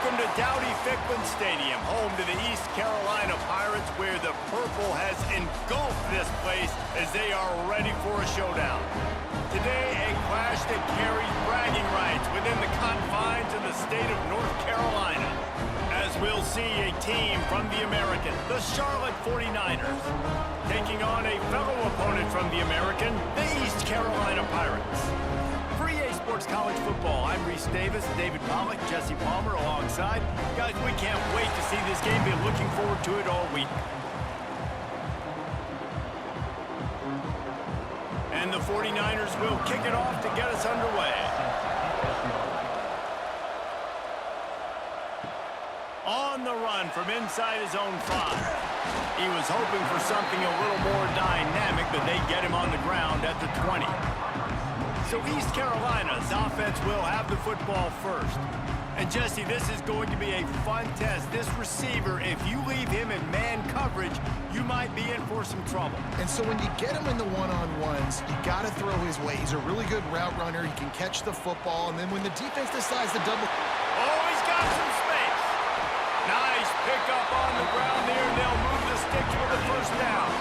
Welcome to Dowdy-Ficklen Stadium, home to the East Carolina Pirates, where the purple has engulfed this place as they are ready for a showdown. Today, a clash that carries bragging rights within the confines of the state of North Carolina, as we'll see a team from the American, the Charlotte 49ers, taking on a fellow opponent from the American, the East Carolina Pirates. For EA Sports College Football, I'm Reese Davis, David Pollack, Jesse Palmer alongside. Guys, we can't wait to see this game. Been looking forward to it all week. And the 49ers will kick it off to get us underway. On the run from inside his own 5. He was hoping for something a little more dynamic, but they get him on the ground at the 20. So East Carolina's offense will have the football first. And Jesse, this is going to be a fun test. This receiver, if you leave him in man coverage, you might be in for some trouble. And so when you get him in the one-on-ones, you got to throw his way. He's a really good route runner. He can catch the football. And then when the defense decides to double... Oh, he's got some space. Nice pickup on the ground there. They'll move the sticks for the first down.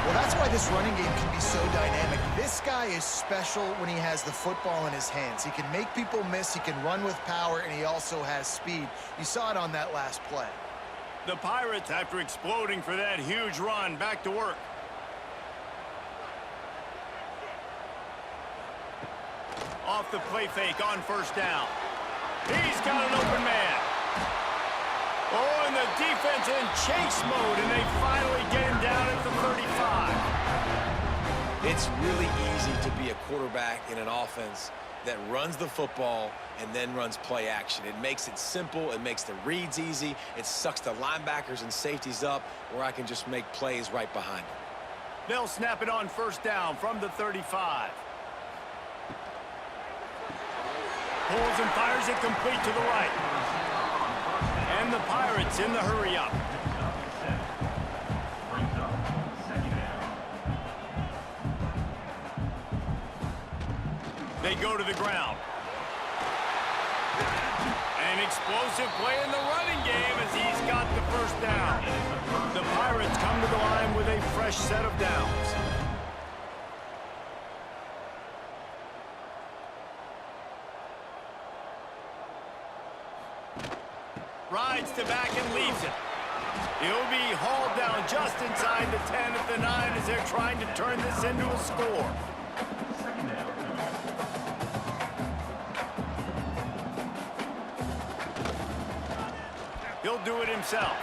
Well, that's why this running game can be so dynamic. This guy is special when he has the football in his hands. He can make people miss, he can run with power, and he also has speed. You saw it on that last play. The Pirates, after exploding for that huge run, back to work. Off the play fake on first down. He's got an open man. Oh, and the defense in chase mode, and they finally get him down at the 35. It's really easy to be a quarterback in an offense that runs the football and then runs play action. It makes it simple. It makes the reads easy. It sucks the linebackers and safeties up where I can just make plays right behind them. They'll snap it on first down from the 35. Pulls and fires it complete to the right. And the Pirates in the hurry-up. They go to the ground. An explosive play in the running game as he's got the first down. The Pirates come to the line with a fresh set of downs. Rides to back and leaves it. He'll be hauled down just inside the 10 at the 9 as they're trying to turn this into a score. He'll do it himself.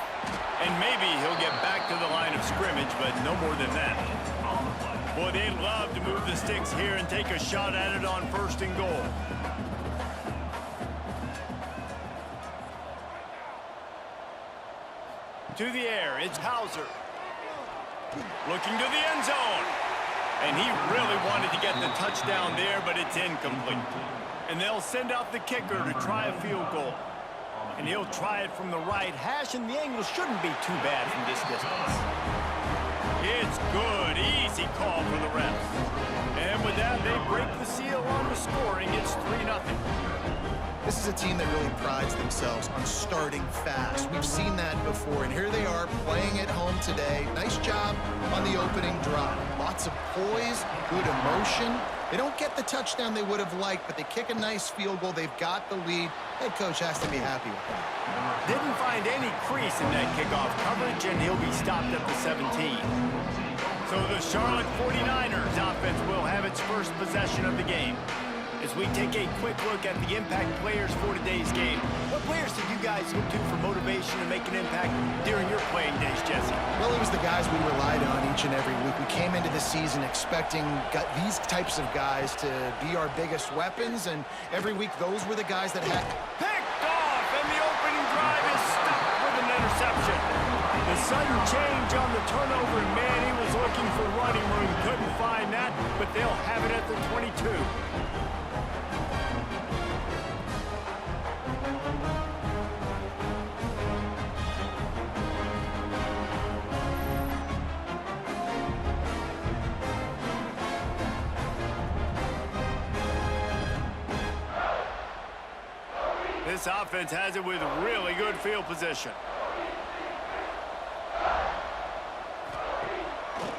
And maybe he'll get back to the line of scrimmage, but no more than that. Boy, they'd love to move the sticks here and take a shot at it on first and goal. To the air, it's Hauser. Looking to the end zone. And he really wanted to get the touchdown there, but it's incomplete. And they'll send out the kicker to try a field goal. And he'll try it from the right hash, and the angle shouldn't be too bad from this distance. It's good. Easy call for the refs. And with that, they break the seal on the scoring. It's 3-0. This is a team that really prides themselves on starting fast. We've seen that before, and here they are playing at home today. Nice job on the opening drive. Lots of poise, good emotion. They don't get the touchdown they would have liked, but they kick a nice field goal. They've got the lead. Head coach has to be happy with that. Didn't find any crease in that kickoff coverage, and he'll be stopped at the 17. So the Charlotte 49ers offense will have its first possession of the game. As we take a quick look at the impact players for today's game, what players did you guys look to for motivation to make an impact during your playing days, Jesse? Well, it was the guys we relied on each and every week. We came into the season expecting these types of guys to be our biggest weapons, and every week those were the guys that had... Picked off, and the opening drive is stopped with an interception. The sudden change on the turnover, and man, he was looking for running room. Couldn't find that, but they'll have it at the 22. This offense has it with really good field position.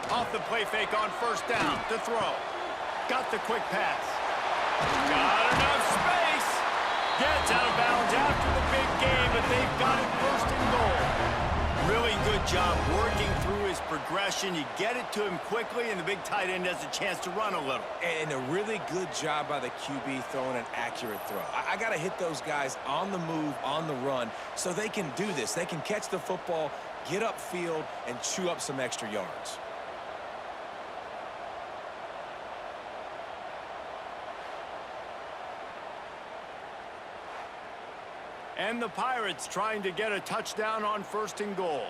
Off the play fake on first down to throw. Got the quick pass. Got enough space. Gets out of bounds after the big game, but they've got it first and goal. Really good job working through his progression. You get it to him quickly, and the big tight end has a chance to run a little. And a really good job by the QB throwing an accurate throw. I got to hit those guys on the move, on the run, so they can do this. They can catch the football, get upfield, and chew up some extra yards. And the Pirates trying to get a touchdown on first and goal.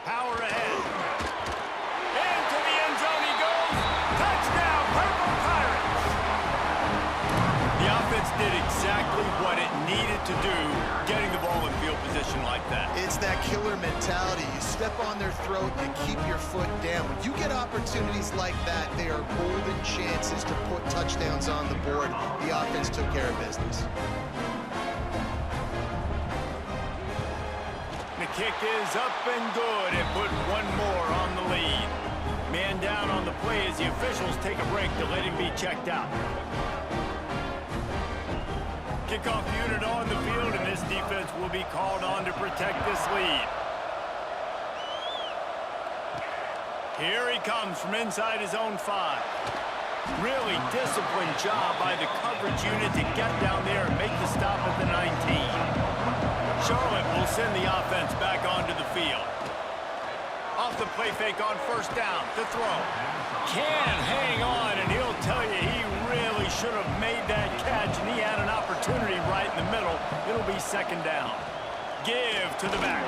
Power ahead. Into the end zone he goes. Touchdown, Purple Pirates. The offense did exactly what it needed to do, getting the ball in field position like that. It's that killer mentality. You step on their throat, you keep your foot down. When you get opportunities like that, they are golden chances to put touchdowns on the board. The offense took care of business. The kick is up and good and put one more on the lead. Man down on the play as the officials take a break to let him be checked out. Kickoff unit on the field, and this defense will be called on to protect this lead. Here he comes from inside his own 5. Really disciplined job by the coverage unit to get down there and make the stop at the 19. Charlotte will send the offense back onto the field. Off the play fake on first down to throw. Can't hang on, and he'll tell you he really should have made that catch, and he had an opportunity right in the middle. It'll be second down. Give to the back.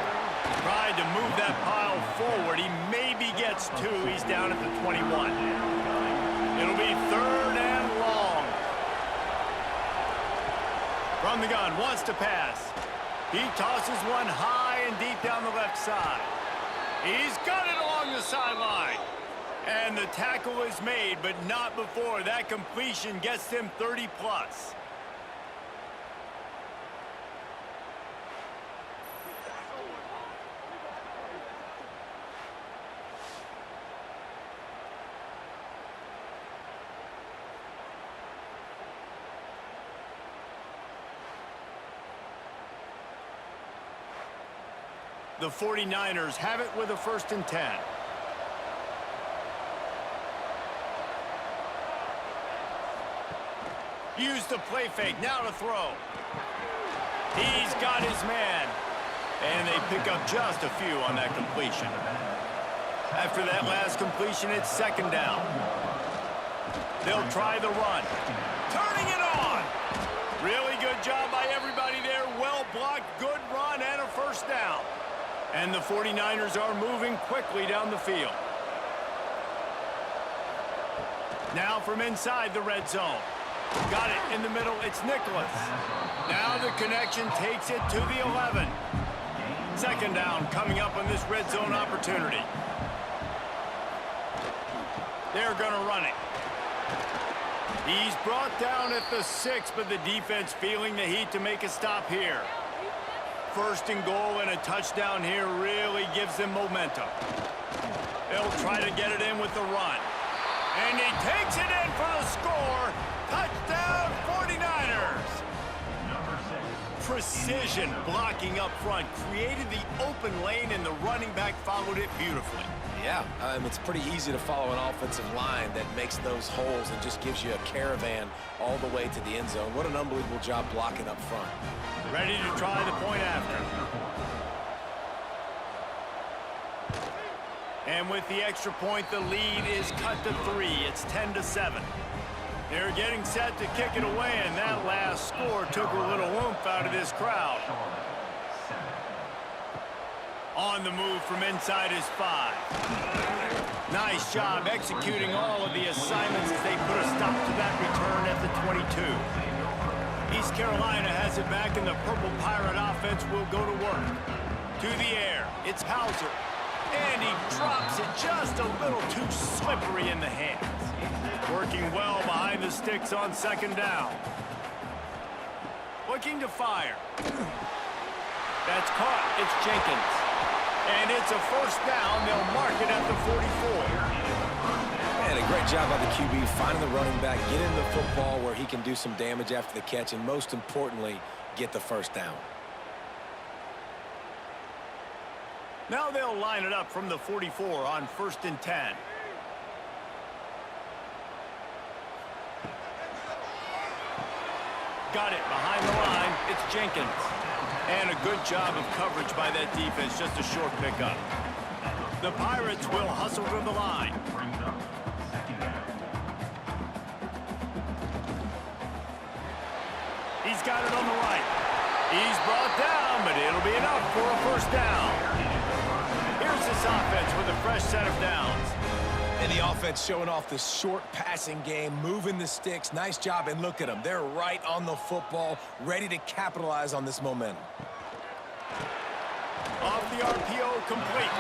Tried to move that pile forward. He maybe gets 2. He's down at the 21. It'll be third and long. From the gun, wants to pass. He tosses one high and deep down the left side. He's got it along the sideline. And the tackle is made, but not before that completion gets them 30+. The 49ers have it with a 1st and 10. Use the play fake, now to throw. He's got his man. And they pick up just a few on that completion. After that last completion, it's second down. They'll try the run. Turning it on. Really good job by everybody there. Well blocked, good run, and a first down. And the 49ers are moving quickly down the field. Now from inside the red zone. Got it in the middle. It's Nicholas. Now the connection takes it to the 11. Second down coming up on this red zone opportunity. They're going to run it. He's brought down at the 6, but the defense feeling the heat to make a stop here. First and goal and a touchdown here really gives them momentum. They'll try to get it in with the run. And he takes it in for the score. Touchdown, 49ers. Precision blocking up front created the open lane, and the running back followed it beautifully. Yeah, it's pretty easy to follow an offensive line that makes those holes and just gives you a caravan all the way to the end zone. What an unbelievable job blocking up front. Ready to try the point after. And with the extra point, the lead is cut to 3. It's 10-7. They're getting set to kick it away, and that last score took a little oomph out of this crowd. On the move from inside his 5. Nice job executing all of the assignments as they put a stop to that return at the 22. East Carolina has it back, and the Purple Pirate offense will go to work. To the air, it's Hauser. And he drops it just a little too slippery in the hands. Working well behind the the sticks on second down. Looking to fire. That's caught. It's Jenkins. And it's a first down. They'll mark it at the 44. And a great job by the QB finding the running back, getting the football where he can do some damage after the catch, and most importantly, get the first down. Now they'll line it up from the 44 on 1st and 10. Got it behind the line. It's Jenkins. And a good job of coverage by that defense. Just a short pickup. The Pirates will hustle to the line. He's got it on the right. He's brought down, but it'll be enough for a first down. Here's this offense with a fresh set of downs. And the offense showing off the short passing game, moving the sticks. Nice job, and look at them. They're right on the football, ready to capitalize on this momentum. Off the RPO, complete.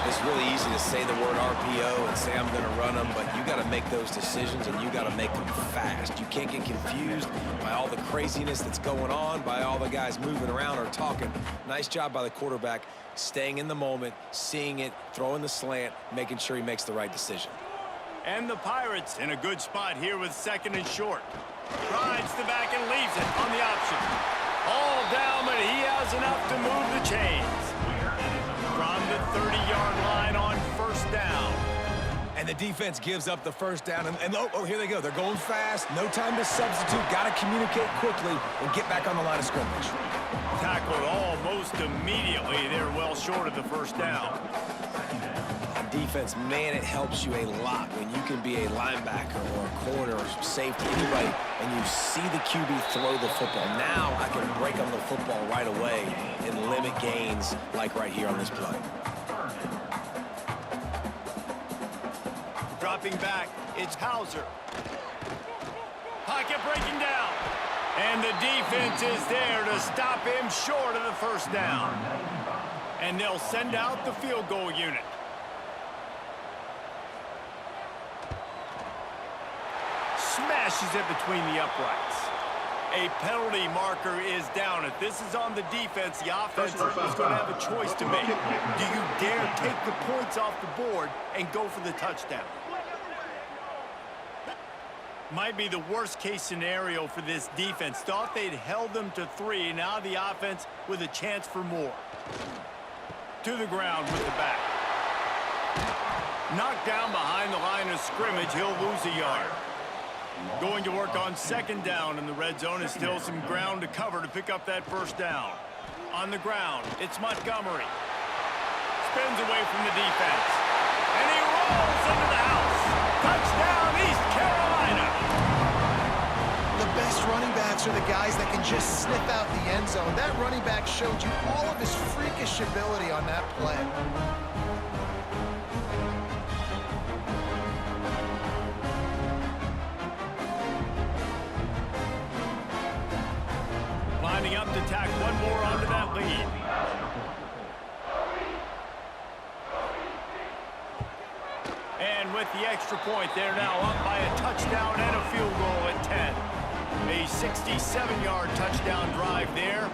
It's really easy to say the word RPO and say I'm going to run them, but you got to make those decisions, and you got to make them fast. You can't get confused by all the craziness that's going on, by all the guys moving around or talking. Nice job by the quarterback, staying in the moment, seeing it, throwing the slant, making sure he makes the right decision. And the Pirates in a good spot here with 2nd and short. Rides the back and leaves it on the option. All down, but he has enough to move the chains. From the 30-yard line on 1st down. And the defense gives up the first down. And oh, here they go. They're going fast. No time to substitute. Got to communicate quickly and get back on the line of scrimmage. Tackled almost immediately. They're well short of the first down. Defense, man, it helps you a lot when you can be a linebacker or a corner or safety, anybody, and you see the QB throw the football. Now I can break on the football right away and limit gains like right here on this play. Dropping back, it's Hauser. Pocket breaking down. And the defense is there to stop him short of the first down. And they'll send out the field goal unit. Smashes it between the uprights. A penalty marker is down. If this is on the defense, the offense is going to have a choice to make. Do you dare take the points off the board and go for the touchdown? Might be the worst-case scenario for this defense. Thought they'd held them to 3. Now the offense with a chance for more. To the ground with the back. Knocked down behind the line of scrimmage. He'll lose a yard. Going to work on 2nd down, and the red zone is still some ground to cover to pick up that first down. On the ground, it's Montgomery. Spins away from the defense. And he rolls into the house. Touchdown, East Carolina. The best running backs are the guys that can just sniff out the end zone. That running back showed you all of his freakish ability on that play. Lining up to tack one more onto that lead. And with the extra point, they're now up by a touchdown and a field goal at 10. A 67-yard touchdown drive there.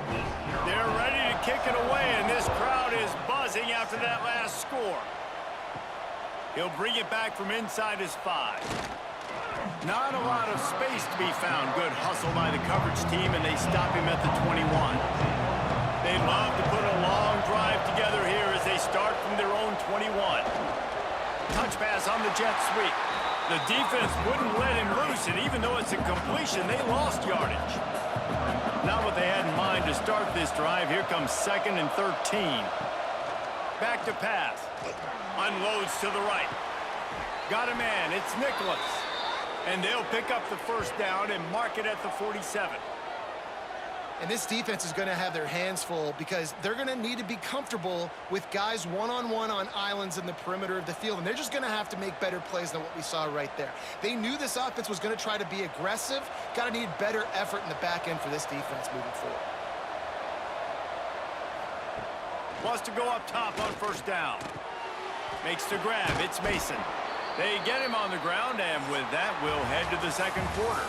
They're ready to kick it away, and this crowd is buzzing after that last score. He'll bring it back from inside his 5. Not a lot of space to be found. Good hustle by the coverage team, and they stop him at the 21. They love to put a long drive together here as they start from their own 21. Touch pass on the jet sweep. The defense wouldn't let him loose, and even though it's a completion, they lost yardage. Not what they had in mind to start this drive. Here comes 2nd and 13. Back to pass. Unloads to the right. Got a man. It's Nicholas. And they'll pick up the first down and mark it at the 47. And this defense is going to have their hands full because they're going to need to be comfortable with guys one-on-one on islands in the perimeter of the field. And they're just going to have to make better plays than what we saw right there. They knew this offense was going to try to be aggressive. Got to need better effort in the back end for this defense moving forward. Wants to go up top on first down. Makes the grab. It's Mason. They get him on the ground, and with that, we'll head to the second quarter.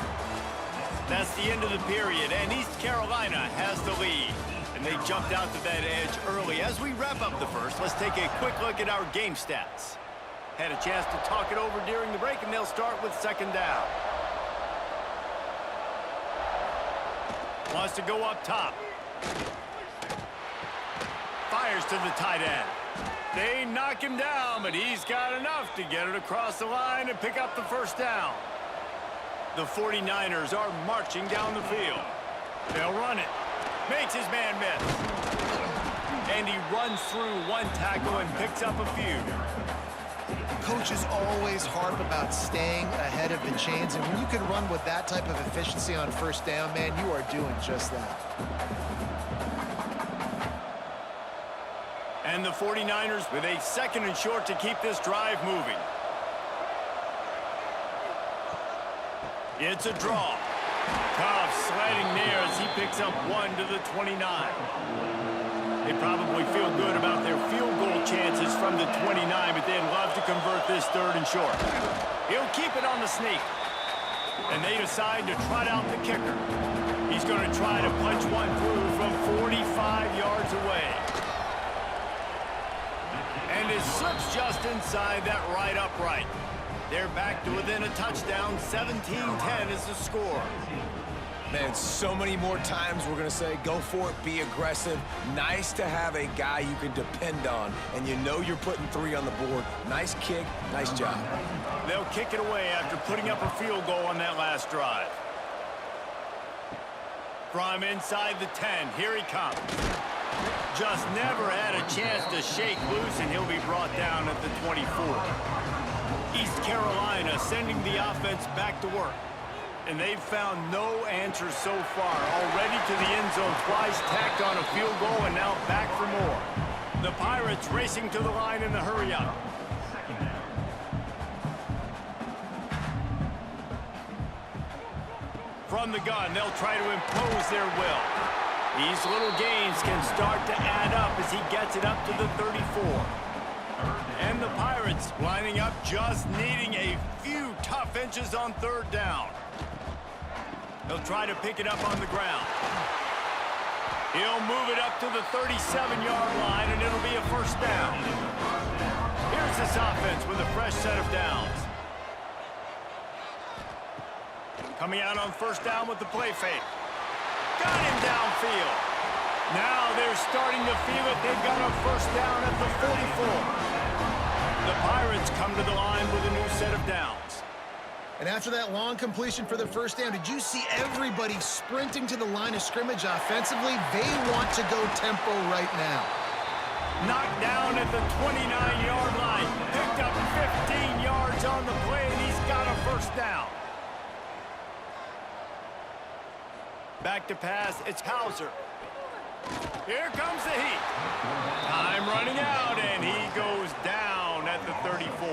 That's the end of the period, and East Carolina has the lead. And they jumped out to that edge early. As we wrap up the first, let's take a quick look at our game stats. Had a chance to talk it over during the break, and they'll start with second down. Wants to go up top. Fires to the tight end. They knock him down, but he's got enough to get it across the line and pick up the first down. The 49ers are marching down the field. They'll run it. Makes his man miss. And he runs through one tackle and picks up a few. Coaches always harp about staying ahead of the chains, and when you can run with that type of efficiency on first down, man, you are doing just that. And the 49ers with a second and short to keep this drive moving. It's a draw. Tough sledding there as he picks up 1 to the 29. They probably feel good about their field goal chances from the 29, but they'd love to convert this third and short. He'll keep it on the sneak. And they decide to trot out the kicker. He's going to try to punch one through from 45 yards away. And it slips just inside that right upright. They're back to within a touchdown. 17-10 is the score. Man, so many more times we're going to say, go for it, be aggressive. Nice to have a guy you can depend on, and you know you're putting 3 on the board. Nice kick, nice job. They'll kick it away after putting up a field goal on that last drive. From inside the 10, here he comes. Just never had a chance to shake loose, and he'll be brought down at the 24. East Carolina sending the offense back to work. And they've found no answers so far. Already to the end zone twice, tacked on a field goal, and now back for more. The Pirates racing to the line in the hurry-up. From the gun, they'll try to impose their will. These little gains can start to add up as he gets it up to the 34. And the Pirates lining up, just needing a few tough inches on third down. They'll try to pick it up on the ground. He'll move it up to the 37-yard line, and it'll be a first down. Here's this offense with a fresh set of downs. Coming out on first down with the play fake. Got him downfield. Now they're starting to feel it. They've got a first down at the 44. The Pirates come to the line with a new set of downs. And after that long completion for the first down, did you see everybody sprinting to the line of scrimmage offensively? They want to go tempo right now. Knocked down at the 29-yard line. Picked up 15 yards on the play, and he's got a first down. Back to pass, it's Hauser. Here comes the heat. Time running out, and he goes down at the 34.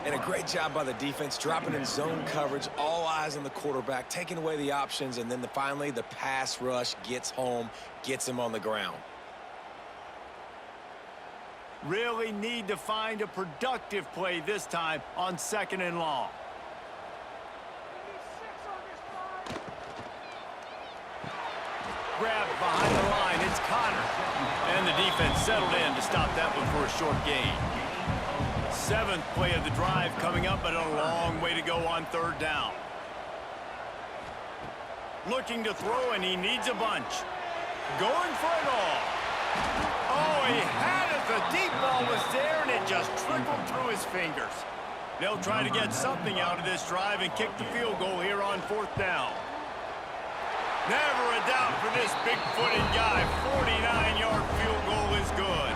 And a great job by the defense, dropping in zone coverage, all eyes on the quarterback, taking away the options, and then finally the pass rush gets home, gets him on the ground. Really need to find a productive play this time on second and long. Grab behind the line, it's Connor. And the defense settled in to stop that one for a short gain. 7th play of the drive coming up, but a long way to go on third down. Looking to throw, and he needs a bunch. Going for it all. Oh, he had it. The deep ball was there, and it just trickled through his fingers. They'll try to get something out of this drive and kick the field goal here on fourth down. Never a doubt for this big-footed guy. 49-yard field goal is good.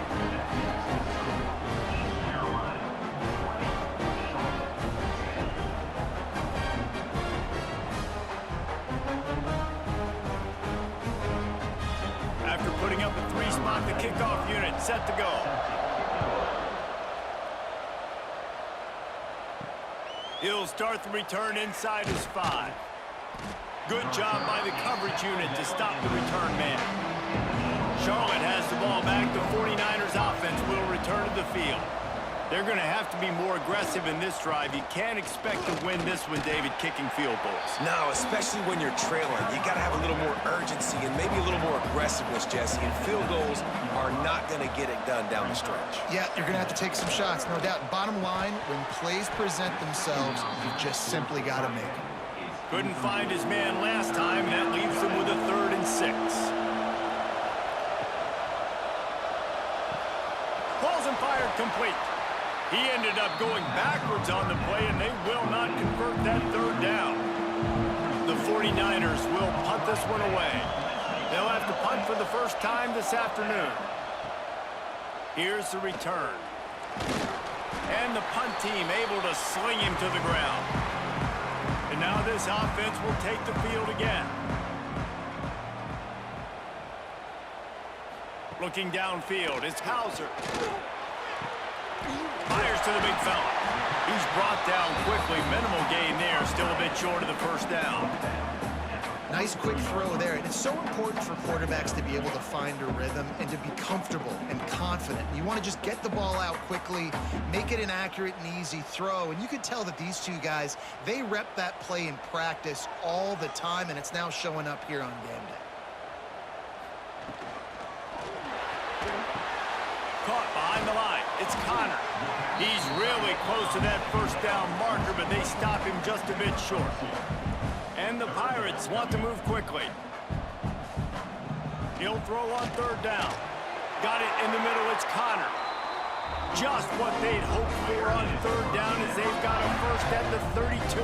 After putting up a 3-spot, the kickoff unit set to go. He'll start the return inside his 5. Good job by the coverage unit to stop the return man. Charlotte has the ball back. The 49ers offense will return to the field. They're going to have to be more aggressive in this drive. You can't expect to win this one, David, kicking field goals. No, especially when you're trailing. You got to have a little more urgency and maybe a little more aggressiveness, Jesse. And field goals are not going to get it done down the stretch. Yeah, you're going to have to take some shots, no doubt. Bottom line, when plays present themselves, you just simply got to make them. Couldn't find his man last time, and that leaves him with a 3rd and 6. Balls and fired complete. He ended up going backwards on the play, and they will not convert that 3rd down. The 49ers will punt this one away. They'll have to punt for the first time this afternoon. Here's the return. And the punt team able to sling him to the ground. And now this offense will take the field again. Looking downfield, it's Hauser. Fires to the big fella. He's brought down quickly. Minimal gain there. Still a bit short of the first down. Nice quick throw there. And it's so important for quarterbacks to be able to find a rhythm and to be comfortable and confident. You want to just get the ball out quickly, make it an accurate and easy throw. And you can tell that these two guys, they rep that play in practice all the time, and it's now showing up here on game day. Caught behind the line. It's Connor. He's really close to that first down marker, but they stop him just a bit short. And the Pirates want to move quickly. He'll throw on 3rd down. Got it in the middle. It's Connor. Just what they'd hoped for on 3rd down as they've got a first at the 32.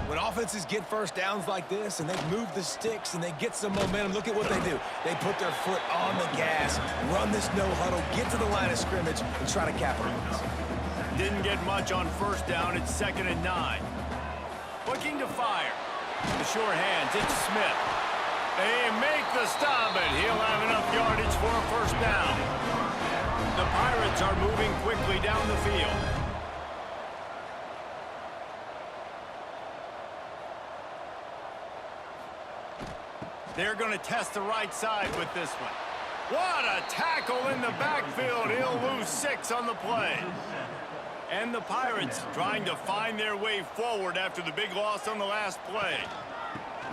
When offenses get first downs like this and they move the sticks and they get some momentum, look at what they do. They put their foot on the gas, run this no huddle, get to the line of scrimmage, and try to capitalize. Didn't get much on first down. It's 2nd and 9. Looking to fire. The short hands, it's Smith. They make the stop, but he'll have enough yardage for a first down. The Pirates are moving quickly down the field. They're going to test the right side with this one. What a tackle in the backfield. He'll lose 6 on the play. And the Pirates trying to find their way forward after the big loss on the last play.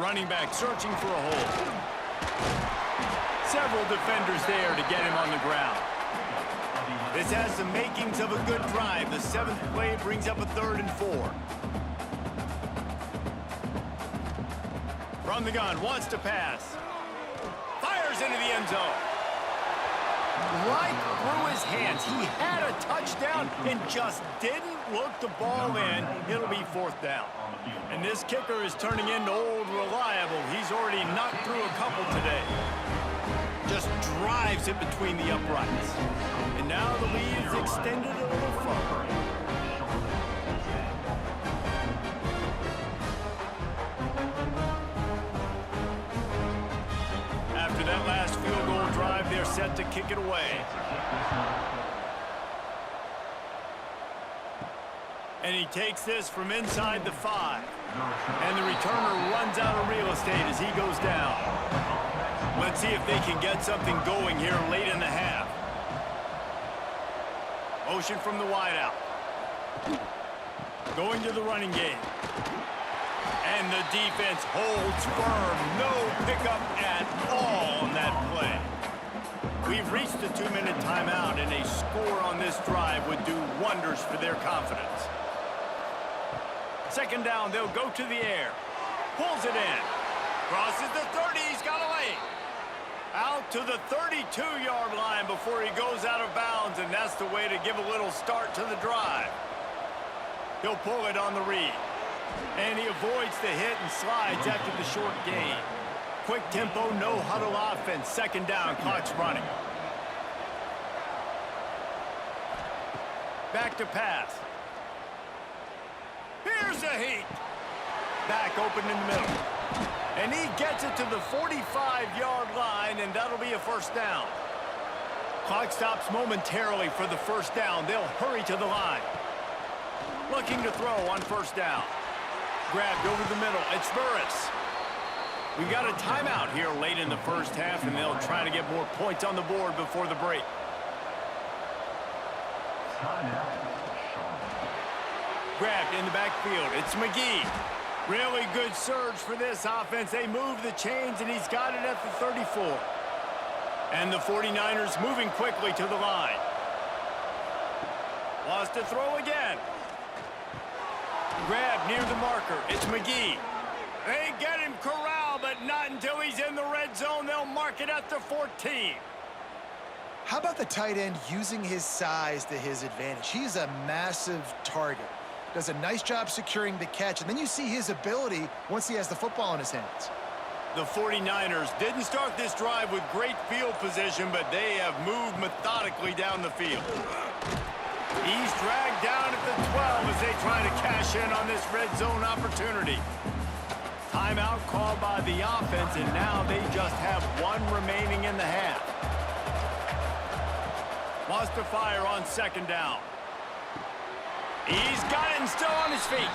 Running back searching for a hole. Several defenders there to get him on the ground. This has the makings of a good drive. The 7th play brings up a 3rd and 4. From the gun, wants to pass. Fires into the end zone. Right through his hands. He had a touchdown and just didn't look the ball in. It'll be 4th down. And this kicker is turning into old reliable. He's already knocked through a couple today. Just drives it between the uprights. And now the lead is extended a little further. After that last field goal drive, they're set to kick it away. And he takes this from inside the 5. And the returner runs out of real estate as he goes down. Let's see if they can get something going here late in the half. Motion from the wideout. Going to the running game. And the defense holds firm. No pickup at all on that play. We've reached a 2-minute timeout, and a score on this drive would do wonders for their confidence. 2nd down, they'll go to the air. Pulls it in. Crosses the 30, he's got a lane. Out to the 32-yard line before he goes out of bounds, and that's the way to give a little start to the drive. He'll pull it on the read. And he avoids the hit and slides after the short gain. Quick tempo, no huddle offense. 2nd down, clock's running. Back to pass. Here's the heat. Back open in the middle. And he gets it to the 45-yard line, and that'll be a first down. Clock stops momentarily for the first down. They'll hurry to the line. Looking to throw on first down. Grabbed over the middle. It's Burris. We've got a timeout here late in the first half, and they'll try to get more points on the board before the break. Grabbed in the backfield. It's McGee. Really good surge for this offense. They move the chains, and he's got it at the 34. And the 49ers moving quickly to the line. Wants to throw again. Grab near the marker. It's McGee. They get him corralled, but not until he's in the red zone. They'll mark it at the 14. How about the tight end using his size to his advantage? He's a massive target. Does a nice job securing the catch, and then you see his ability once he has the football in his hands. The 49ers didn't start this drive with great field position, but they have moved methodically down the field. He's dragged down at the 12 as they try to cash in on this red zone opportunity. Timeout called by the offense, and now they just have one remaining in the half. Wants to fire on second down. He's got it and still on his feet.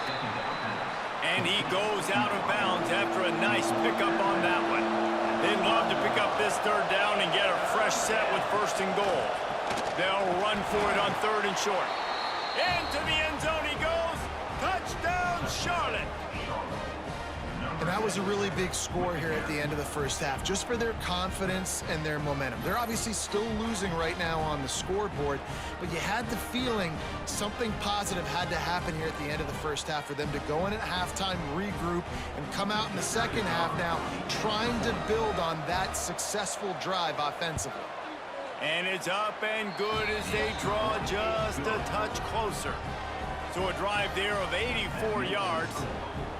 And he goes out of bounds after a nice pickup on that one. They'd love to pick up this third down and get a fresh set with first and goal. They'll run for it on third and short. Into the end zone he goes. Touchdown, Charlotte. And that was a really big score here at the end of the first half, just for their confidence and their momentum. They're obviously still losing right now on the scoreboard, but you had the feeling something positive had to happen here at the end of the first half for them to go in at halftime, regroup, and come out in the second half now trying to build on that successful drive offensively. And it's up and good as they draw just a touch closer. So a drive there of 84 yards.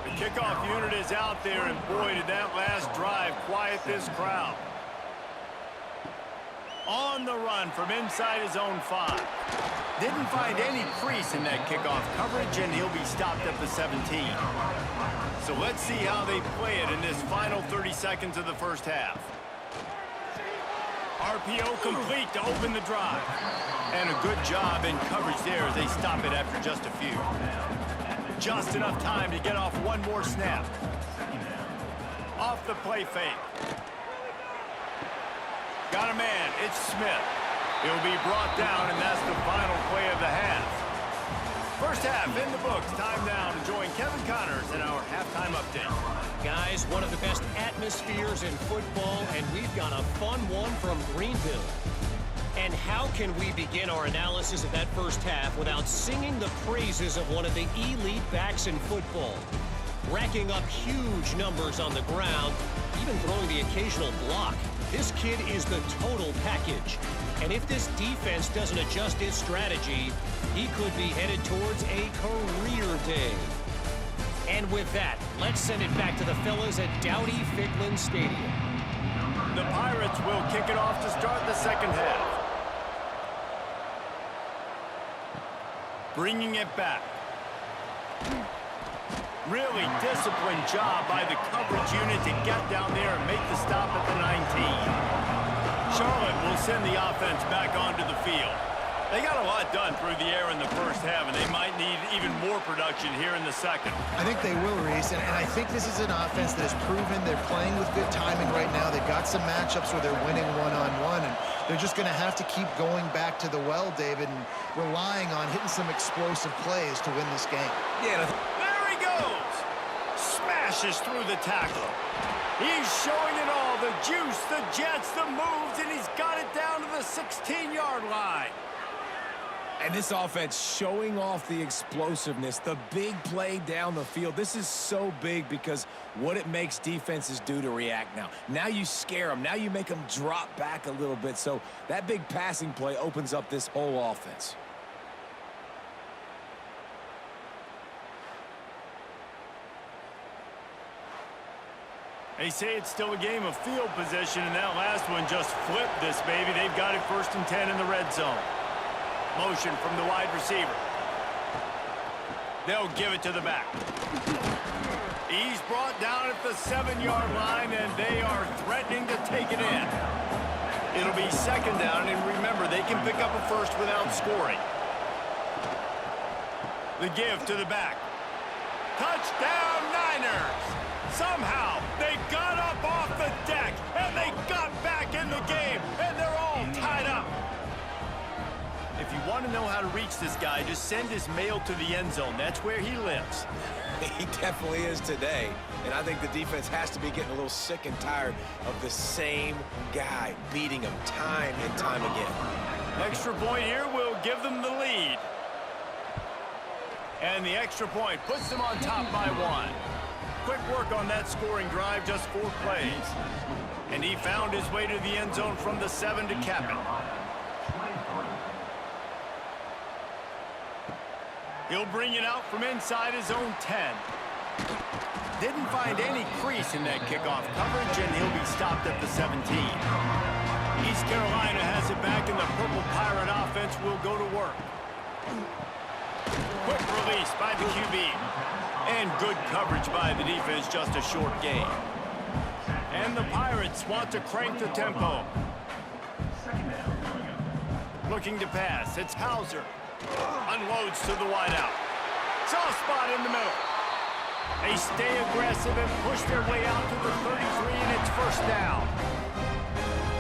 The kickoff unit is out there, and boy, did that last drive quiet this crowd. On the run from inside his own 5. Didn't find any crease in that kickoff coverage, and he'll be stopped at the 17. So let's see how they play it in this final 30 seconds of the first half. RPO complete to open the drive. And a good job in coverage there as they stop it after just a few. Just enough time to get off one more snap. Off the play fake. Got a man. It's Smith. He'll be brought down, and that's the final play of the half. First half in the books. Time now to join Kevin Connors in our halftime update. Guys, one of the best atmospheres in football, and we've got a fun one from Greenville. And how can we begin our analysis of that first half without singing the praises of one of the elite backs in football? Racking up huge numbers on the ground, even throwing the occasional block. This kid is the total package. And if this defense doesn't adjust its strategy, he could be headed towards a career day. And with that, let's send it back to the fellas at Dowdy-Ficklen Stadium. The Pirates will kick it off to start the second half. Bringing it back. Really disciplined job by the coverage unit to get down there and make the stop at the 19. Charlotte will send the offense back onto the field. They got a lot done through the air in the first half, and they might need even more production here in the second. I think they will, Reese, and I think this is an offense that has proven they're playing with good timing right now. They've got some matchups where they're winning one-on-one, and they're just going to have to keep going back to the well, David, and relying on hitting some explosive plays to win this game. Yeah, there he goes. Smashes through the tackle. He's showing it all, the juice, the jets, the moves, and he's got it down to the 16-yard line. And this offense showing off the explosiveness, the big play down the field. This is so big because what it makes defenses do to react now. Now you scare them. Now you make them drop back a little bit. So that big passing play opens up this whole offense. They say it's still a game of field position, and that last one just flipped this baby. They've got it 1st and 10 in the red zone. Motion from the wide receiver. They'll give it to the back. He's brought down at the 7-yard line, and they are threatening to take it in. It'll be second down, and remember, they can pick up a first without scoring. The give to the back. Touchdown, Niners! Somehow, they got up off the deck, and they got back in the game, and they're all tied up. If you want to know how to reach this guy, just send his mail to the end zone. That's where he lives. He definitely is today. And I think the defense has to be getting a little sick and tired of the same guy beating him time and time again. Extra point here will give them the lead. And the extra point puts them on top by 1. Quick work on that scoring drive, just 4 plays. And he found his way to the end zone from the 7 to cap it. He'll bring it out from inside his own 10. Didn't find any crease in that kickoff coverage, and he'll be stopped at the 17. East Carolina has it back, and the Purple Pirate offense will go to work. Quick release by the QB. And good coverage by the defense, just a short gain. And the Pirates want to crank the tempo. Looking to pass, it's Hauser. Unloads to the wideout. Soft spot in the middle. They stay aggressive and push their way out to the 33, and it's first down.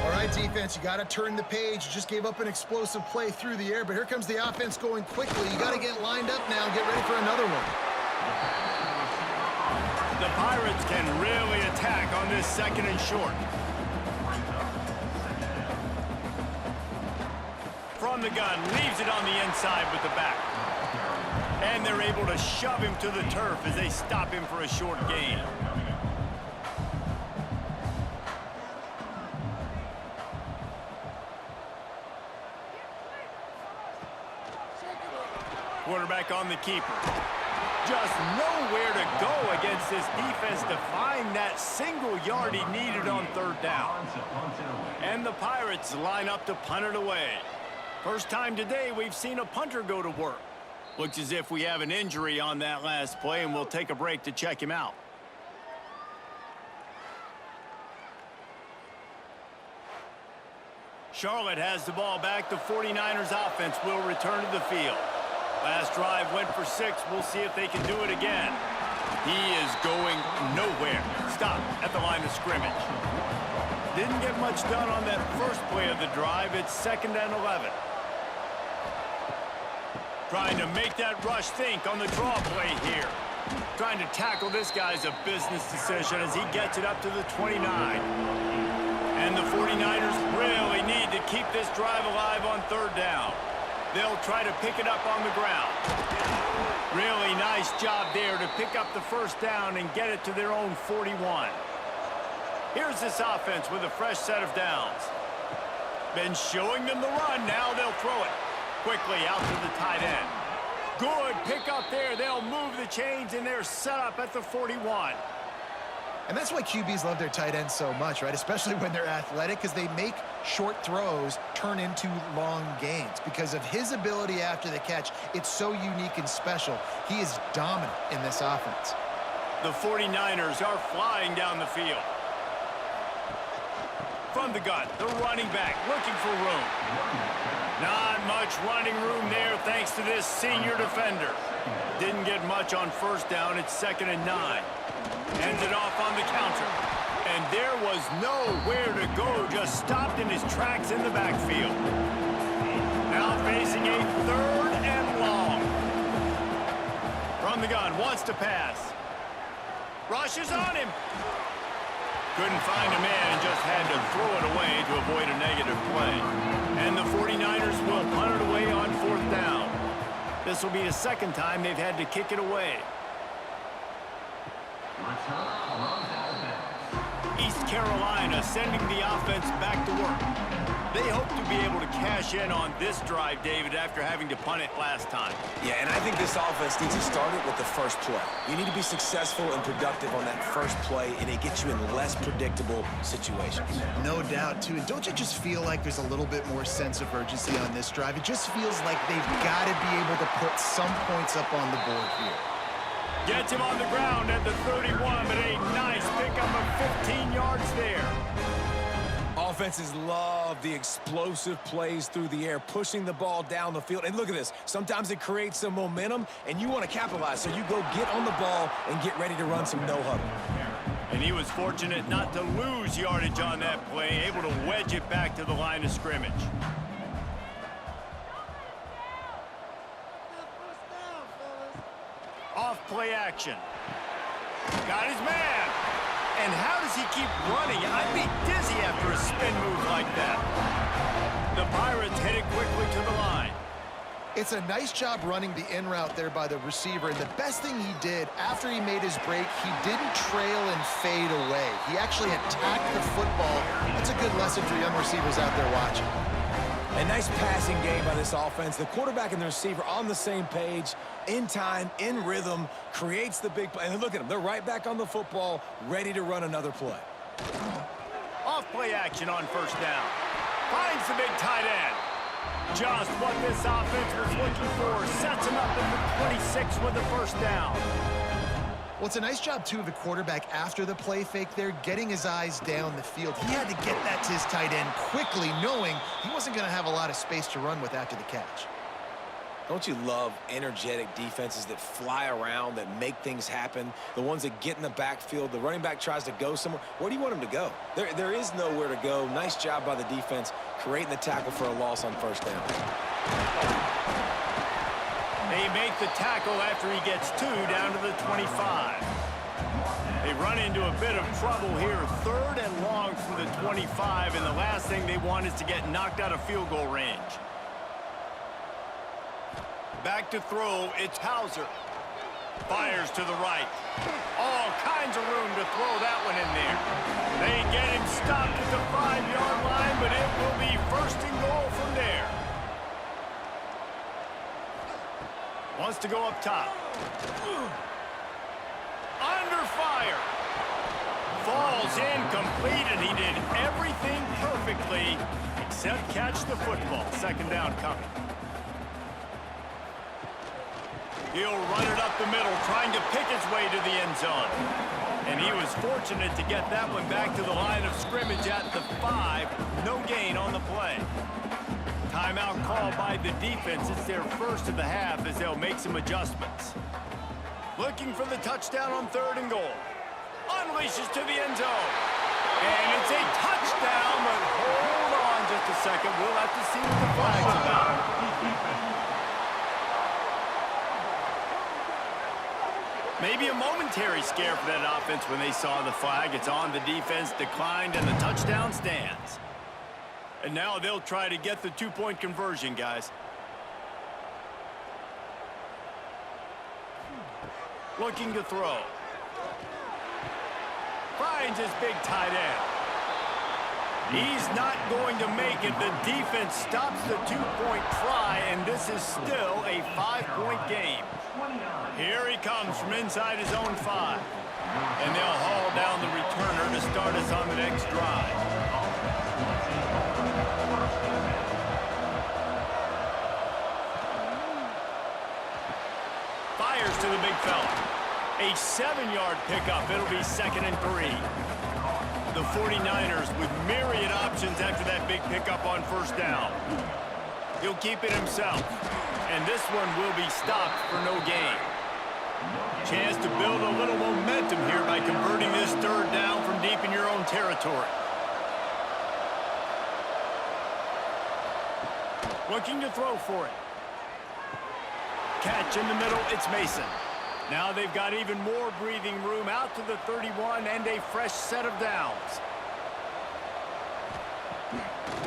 All right, defense, you got to turn the page. You just gave up an explosive play through the air, but here comes the offense going quickly. You got to get lined up now and get ready for another one. The Pirates can really attack on this 2nd and short. From the gun, leaves it on the inside with the back. And they're able to shove him to the turf as they stop him for a short gain. Quarterback on the keeper. Just nowhere to go against this defense to find that single yard he needed on 3rd down. And the Pirates line up to punt it away. First time today we've seen a punter go to work. Looks as if we have an injury on that last play, and we'll take a break to check him out. Charlotte has the ball back. The 49ers offense will return to the field. Last drive went for 6. We'll see if they can do it again. He is going nowhere. Stop at the line of scrimmage. Didn't get much done on that first play of the drive. It's 2nd and 11. Trying to make that rush think on the draw play here. Trying to tackle this guy's a business decision as he gets it up to the 29. And the 49ers really need to keep this drive alive on 3rd down. They'll try to pick it up on the ground. Really nice job there to pick up the first down and get it to their own 41. Here's this offense with a fresh set of downs. Been showing them the run. Now they'll throw it quickly out to the tight end. Good pick up there. They'll move the chains, and they're set up at the 41. And that's why QBs love their tight ends so much, right? Especially when they're athletic, because they make short throws turn into long gains. Because of his ability after the catch, it's so unique and special. He is dominant in this offense. The 49ers are flying down the field. From the gun, the running back looking for room. Not much running room there thanks to this senior defender. Didn't get much on 1st down. It's 2nd and 9. Ends it off on the counter. And there was nowhere to go. Just stopped in his tracks in the backfield. Now facing a 3rd and long. From the gun, wants to pass. Rushes on him. Couldn't find a man and just had to throw it away to avoid a negative play. And the 49ers will punt it away on 4th down. This will be the 2nd time they've had to kick it away. East Carolina sending the offense back to work. They hope to be able to cash in on this drive, David, after having to punt it last time. Yeah, and I think this offense needs to start it with the first play. You need to be successful and productive on that first play, and it gets you in less predictable situations. No doubt, too. And don't you just feel like there's a little bit more sense of urgency on this drive? It just feels like they've got to be able to put some points up on the board here. Gets him on the ground at the 31, but a nice pickup of 15 yards there. Offenses love the explosive plays through the air, pushing the ball down the field. And look at this. Sometimes it creates some momentum, and you want to capitalize. So you go get on the ball and get ready to run some no-huddle. And he was fortunate not to lose yardage on that play, able to wedge it back to the line of scrimmage. off play action. Got his man. And how does he keep running? I'd be dizzy after a spin move like that. The Pirates headed quickly to the line. It's a nice job running the in route there by the receiver, and the best thing he did after he made his break, he didn't trail and fade away. He actually attacked the football. That's a good lesson for young receivers out there watching. A nice passing game by this offense. The quarterback and the receiver on the same page, in time, in rhythm, creates the big play. And look at them. They're right back on the football, ready to run another play. Off play action on first down. Finds the big tight end. Just what this offense was looking for. Sets him up at the 26 with the first down. Well, it's a nice job, too, of the quarterback after the play fake there, getting his eyes down the field. He had to get that to his tight end quickly, knowing he wasn't going to have a lot of space to run with after the catch. Don't you love energetic defenses that fly around, that make things happen? The ones that get in the backfield, the running back tries to go somewhere. Where do you want him to go? There is nowhere to go. Nice job by the defense, creating the tackle for a loss on first down. They make the tackle after he gets 2 down to the 25. They run into a bit of trouble here. 3rd and long from the 25, and the last thing they want is to get knocked out of field goal range. Back to throw, it's Hauser. Fires to the right. All kinds of room to throw that one in there. They get him stopped at the 5-yard line, but it will be 1st and goal from there. Wants to go up top. Under fire. Falls incomplete, and he did everything perfectly except catch the football. 2nd down coming. He'll run it up the middle, trying to pick his way to the end zone. And he was fortunate to get that one back to the line of scrimmage at the 5. No gain on the play. Timeout called by the defense. It's their first of the half as they'll make some adjustments. Looking for the touchdown on 3rd and goal. Unleashes to the end zone. And it's a touchdown, but hold on just a second. We'll have to see what the flag's about. Maybe a momentary scare for that offense when they saw the flag. It's on the defense, declined, and the touchdown stands. And now they'll try to get the 2-point conversion, guys. Looking to throw. Finds his big tight end. He's not going to make it. The defense stops the 2-point try, and this is still a 5-point game. Here he comes from inside his own 5. And they'll haul down the returner to start us on the next drive. Fires to the big fella. A 7-yard pickup. It'll be 2nd and 3. The 49ers with myriad options after that big pickup on first down. He'll keep it himself. And this one will be stopped for no gain. Chance to build a little momentum here by converting this 3rd down from deep in your own territory. Looking to throw for it. Catch in the middle, it's Mason. Now they've got even more breathing room out to the 31 and a fresh set of downs.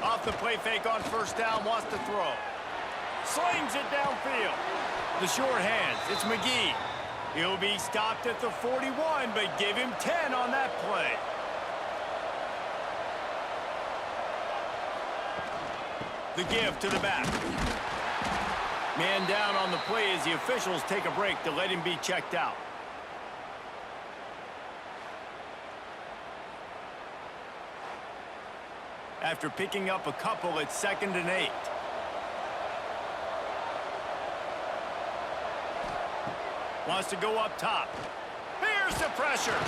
Off the play fake on first down, wants to throw. Slings it downfield. The short hands, it's McGee. He'll be stopped at the 41, but give him 10 on that play. The give to the back. Man down on the play as the officials take a break to let him be checked out. After picking up a couple, it's 2nd and 8. Wants to go up top. Here's the pressure.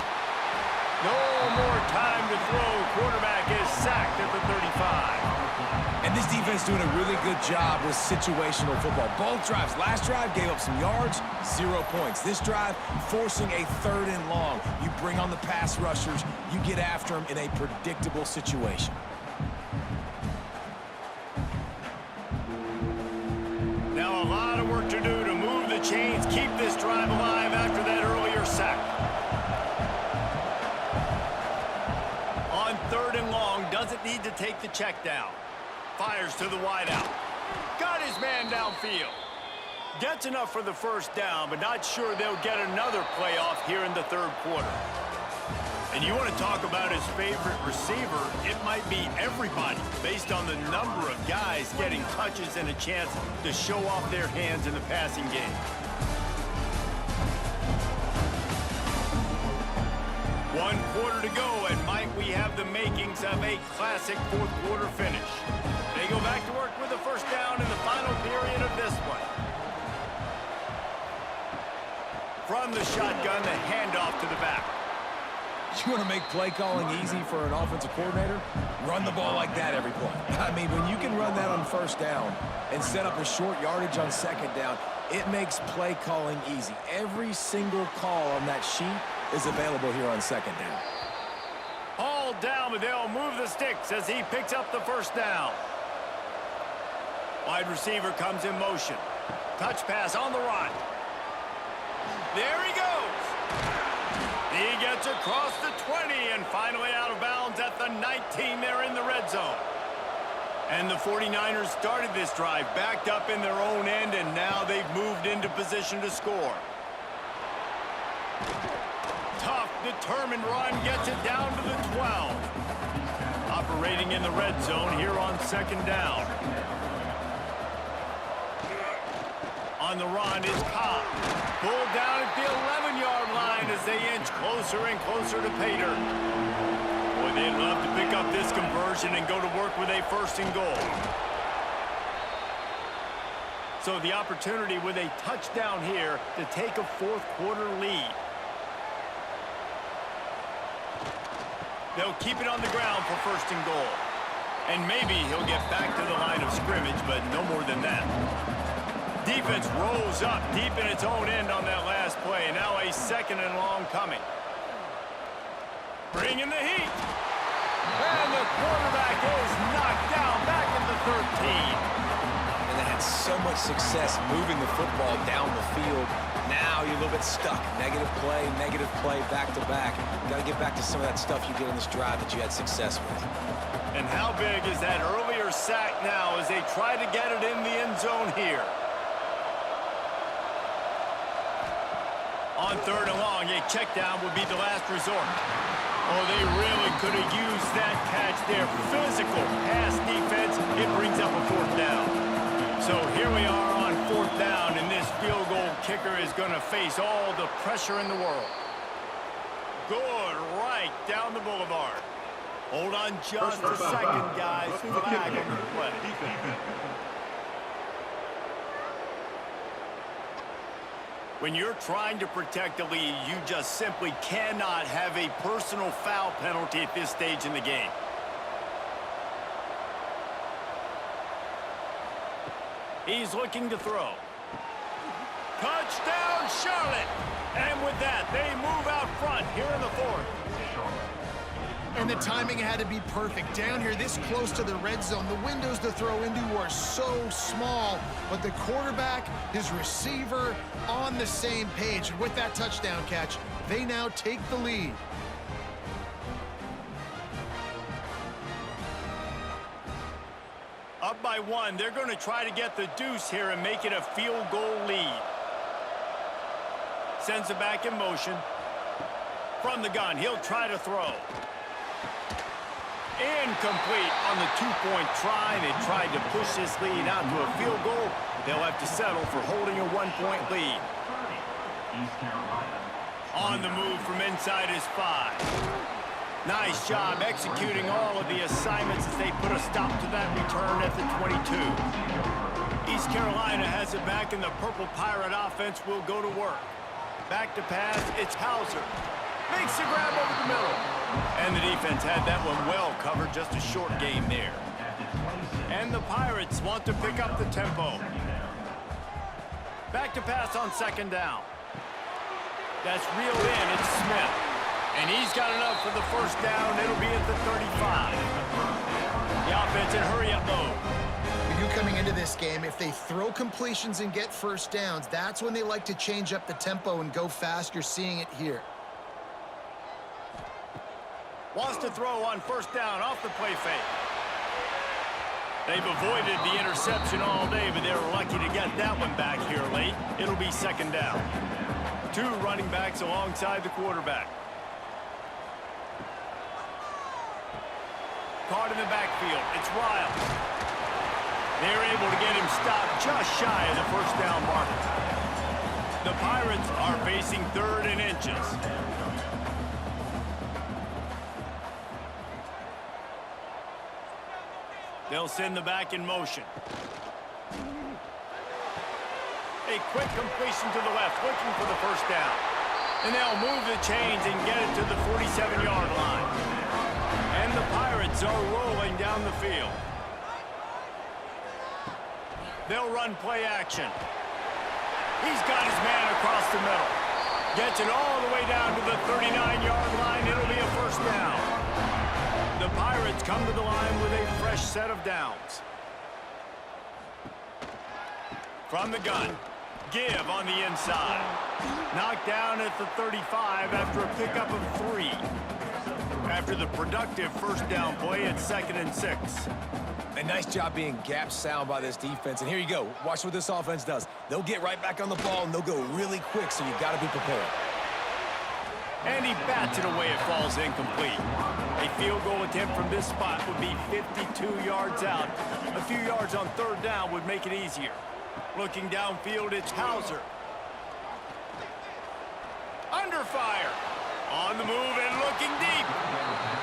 No more time to throw. Quarterback is sacked at the 35. And this defense doing a really good job with situational football. Both drives. Last drive gave up some yards, 0 points. This drive forcing a 3rd and long. You bring on the pass rushers. You get after them in a predictable situation. Now a lot of work to do to move the chains, keep this drive alive after take the check down. Fires to the wideout. Got his man downfield. Gets enough for the first down, but not sure they'll get another playoff here in the third quarter. And you want to talk about his favorite receiver, it might be everybody based on the number of guys getting touches and a chance to show off their hands in the passing game. One quarter to go, and might we have the makings of a classic fourth quarter finish. They go back to work with a first down in the final period of this one. From the shotgun, the handoff to the back. You want to make play calling easy for an offensive coordinator? Run the ball like that every play. I mean, when you can run that on first down and set up a short yardage on second down, it makes play calling easy. Every single call on that sheet is available here on second down. All down, but they'll move the sticks as he picks up the first down. Wide receiver comes in motion. Touch pass on the right. There he goes. He gets across the 20 and finally out of bounds at the 19 there in the red zone. And the 49ers started this drive backed up in their own end, and now they've moved into position to score. Tough, determined run gets it down to the 12. Operating in the red zone here on second down. On the run is Cobb. Pulled down at the 11-yard line as they inch closer and closer to Pater. Boy, they'd love to pick up this conversion and go to work with a first and goal. So the opportunity with a touchdown here to take a fourth quarter lead. They'll keep it on the ground for first and goal. And maybe he'll get back to the line of scrimmage, but no more than that. Defense rolls up deep in its own end on that last play. Now a second and long coming. Bringing the heat. And the quarterback is knocked down back at the 13. And they had so much success moving the football down the field. Now you're a little bit stuck. Negative play, back to back. Got to get back to some of that stuff you did on this drive that you had success with. And how big is that earlier sack now as they try to get it in the end zone here? On third and long, a check down would be the last resort. Oh, they really could have used that catch there. Physical pass defense, it brings up a fourth down. So here we are on fourth down, and this field goal kicker is going to face all the pressure in the world. Good, right down the boulevard. Hold on just a second, guys. Flag on the play. When you're trying to protect a lead, you just simply cannot have a personal foul penalty at this stage in the game. He's looking to throw. Touchdown, Charlotte! And with that, they move out front here in the fourth. And the timing had to be perfect. Down here, this close to the red zone, the windows to throw into are so small, but the quarterback, his receiver, on the same page. And with that touchdown catch, they now take the lead. Up by one, they're going to try to get the deuce here and make it a field goal lead. Sends it back in motion. From the gun, he'll try to throw. Incomplete on the two-point try. They tried to push this lead out to a field goal. They'll have to settle for holding a one-point lead. On the move from inside his 5. Nice job executing all of the assignments as they put a stop to that return at the 22. East Carolina has it back, and the Purple Pirate offense will go to work. Back to pass, it's Hauser. Makes the grab over the middle. And the defense had that one well covered, just a short game there. And the Pirates want to pick up the tempo. Back to pass on second down. That's reeled in, it's Smith. And he's got enough for the first down. It'll be at the 35. The offense in hurry-up mode. You coming into this game, if they throw completions and get first downs, that's when they like to change up the tempo and go fast. You're seeing it here. Wants to throw on first down off the play fake. They've avoided the interception all day, but they were lucky to get that one back here late. It'll be second down. 2 running backs alongside the quarterback. Caught in the backfield. It's Riles. They're able to get him stopped just shy of the first down marker. The Pirates are facing 3rd and inches. They'll send the back in motion. A quick completion to the left, looking for the first down. And they'll move the chains and get it to the 47-yard line. And the Pirates are rolling down the field. They'll run play action. He's got his man across the middle. Gets it all the way down to the 39-yard line. It'll be a first down. The Pirates come to the line with a fresh set of downs. From the gun, give on the inside. Knocked down at the 35 after a pickup of 3. After the productive first down play at 2nd and 6. A nice job being gap sound by this defense. And here you go. Watch what this offense does. They'll get right back on the ball, and they'll go really quick, so you've got to be prepared. And he bats it away. It falls incomplete. A field goal attempt from this spot would be 52 yards out. A few yards on 3rd down would make it easier. Looking downfield, it's Hauser. Under fire. On the move and looking deep.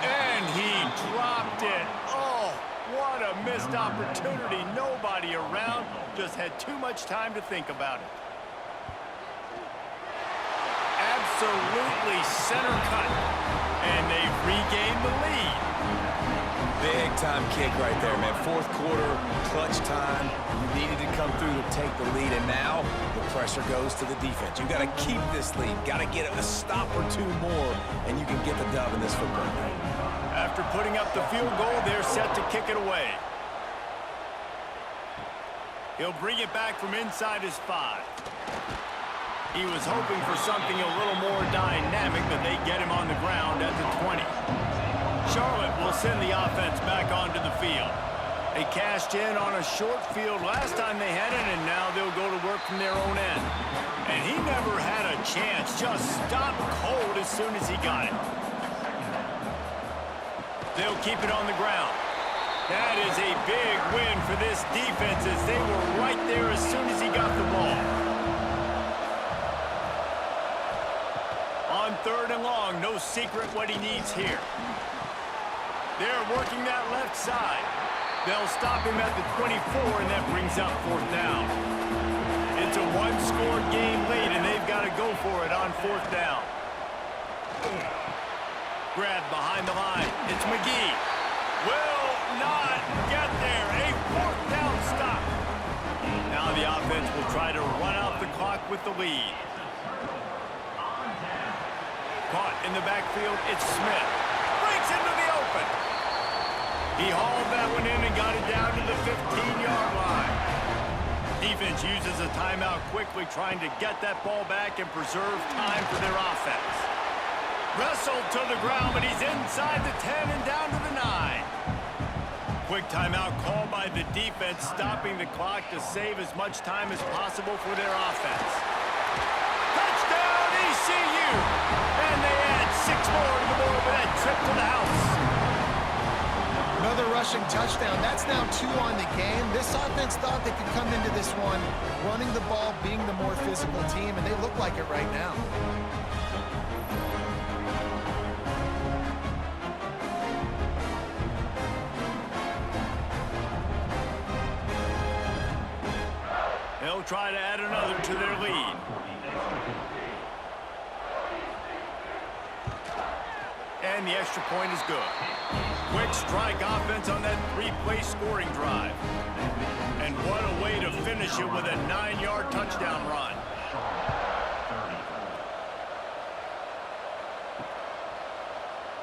And he dropped it. Oh, what a missed opportunity. Nobody around. Just had too much time to think about it. Absolutely center cut. And they've regained the lead. Big time kick right there, man. 4th quarter, clutch time. You needed to come through to take the lead, and now the pressure goes to the defense. You got to keep this lead. Got to get a stop or 2 more, and you can get the dub in this football game. After putting up the field goal, they're set to kick it away. He'll bring it back from inside his 5. He was hoping for something a little more dynamic, but they get him on the ground at the 20. Charlotte will send the offense back onto the field. They cashed in on a short field last time they had it, and now they'll go to work from their own end. And he never had a chance, just stopped cold as soon as he got it. They'll keep it on the ground. That is a big win for this defense, as they were right there as soon as he got the ball. On 3rd and long, no secret what he needs here. They're working that left side. They'll stop him at the 24, and that brings up 4th down. It's a 1-score game late, and they've got to go for it on 4th down. Grab behind the line. It's McGee. Will not get there. A 4th down stop. Now the offense will try to run out the clock with the lead. Caught in the backfield, it's Smith. Breaks into the open. He hauled that one in and got it down to the 15-yard line. Defense uses a timeout quickly, trying to get that ball back and preserve time for their offense. Wrestled to the ground, but he's inside the 10 and down to the 9. Quick timeout called by the defense, stopping the clock to save as much time as possible for their offense. Touchdown, ECU! And they add 6 more to the board with that trip to the house. Another rushing touchdown. That's now 2 on the game. This offense thought they could come into this one running the ball, being the more physical team, and they look like it right now. They'll try to add another to their lead. And the extra point is good. Quick strike offense on that 3-play scoring drive. And what a way to finish it with a 9-yard touchdown run.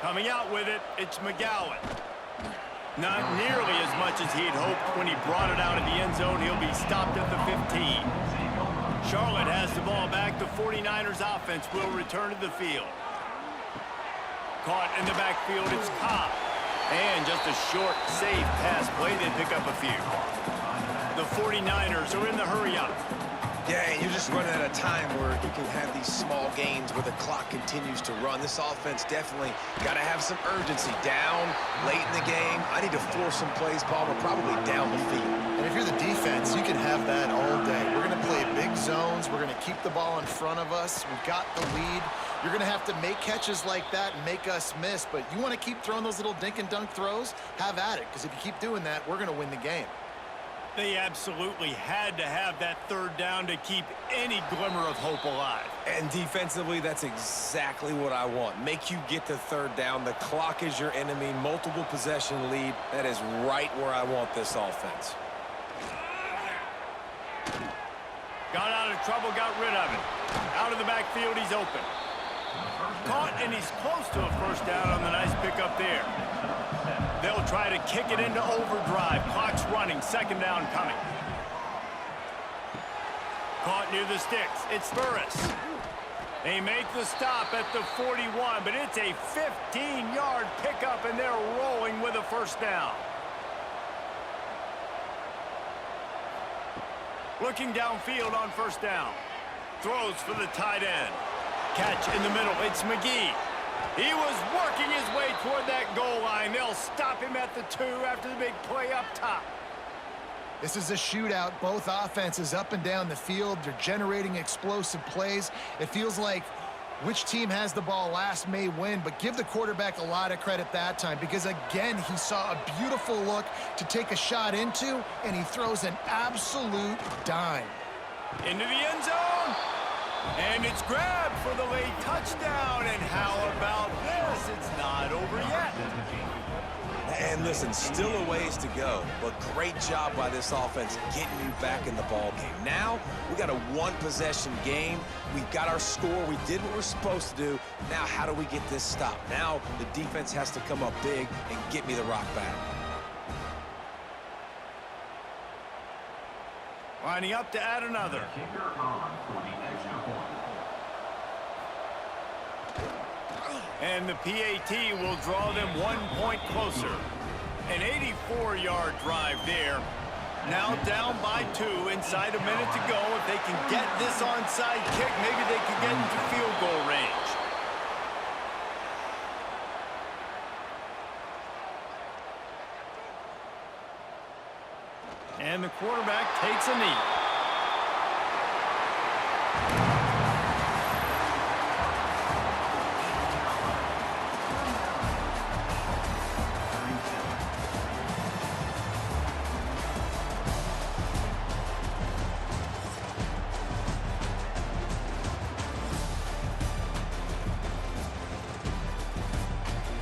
Coming out with it, it's McGowan. Not nearly as much as he'd hoped when he brought it out of the end zone. He'll be stopped at the 15. Charlotte has the ball back. The 49ers offense will return to the field. Caught in the backfield, it's Cobb. And just a short, safe pass play. They pick up a few. The 49ers are in the hurry-up. Yeah, and you're just running out of time where you can have these small gains where the clock continues to run. This offense definitely got to have some urgency. Down late in the game, I need to force some plays, Paul. We're probably down the field. And if you're the defense, you can have that all day. We're going to play big zones. We're going to keep the ball in front of us. We've got the lead. You're going to have to make catches like that and make us miss. But you want to keep throwing those little dink and dunk throws? Have at it, because if you keep doing that, we're going to win the game. They absolutely had to have that third down to keep any glimmer of hope alive. And defensively, that's exactly what I want. Make you get the third down. The clock is your enemy. Multiple possession lead. That is right where I want this offense. Got out of trouble, got rid of it. Out of the backfield, he's open. Caught, and he's close to a first down on the nice pickup there. They'll try to kick it into overdrive. Clock's running. Second down coming. Caught near the sticks. It's Burris. They make the stop at the 41, but it's a 15-yard pickup, and they're rolling with a first down. Looking downfield on first down. Throws for the tight end. Catch in the middle. It's McGee. He was working his way toward that goal line. They'll stop him at the 2 after the big play up top. This is a shootout. Both offenses up and down the field. They're generating explosive plays. It feels like which team has the ball last may win, but give the quarterback a lot of credit that time because, again, he saw a beautiful look to take a shot into, and he throws an absolute dime. Into the end zone. And it's grabbed for the late touchdown. And how about this? It's not over yet. And listen, still a ways to go, but great job by this offense getting you back in the ball game. Now, we got a one-possession game. We've got our score. We did what we're supposed to do. Now, how do we get this stopped? Now, the defense has to come up big and get me the rock back. Lining up to add another. And the PAT will draw them 1 point closer. An 84-yard drive there. Now down by 2, inside a minute to go. If they can get this onside kick, maybe they can get into field goal range. And the quarterback takes a knee.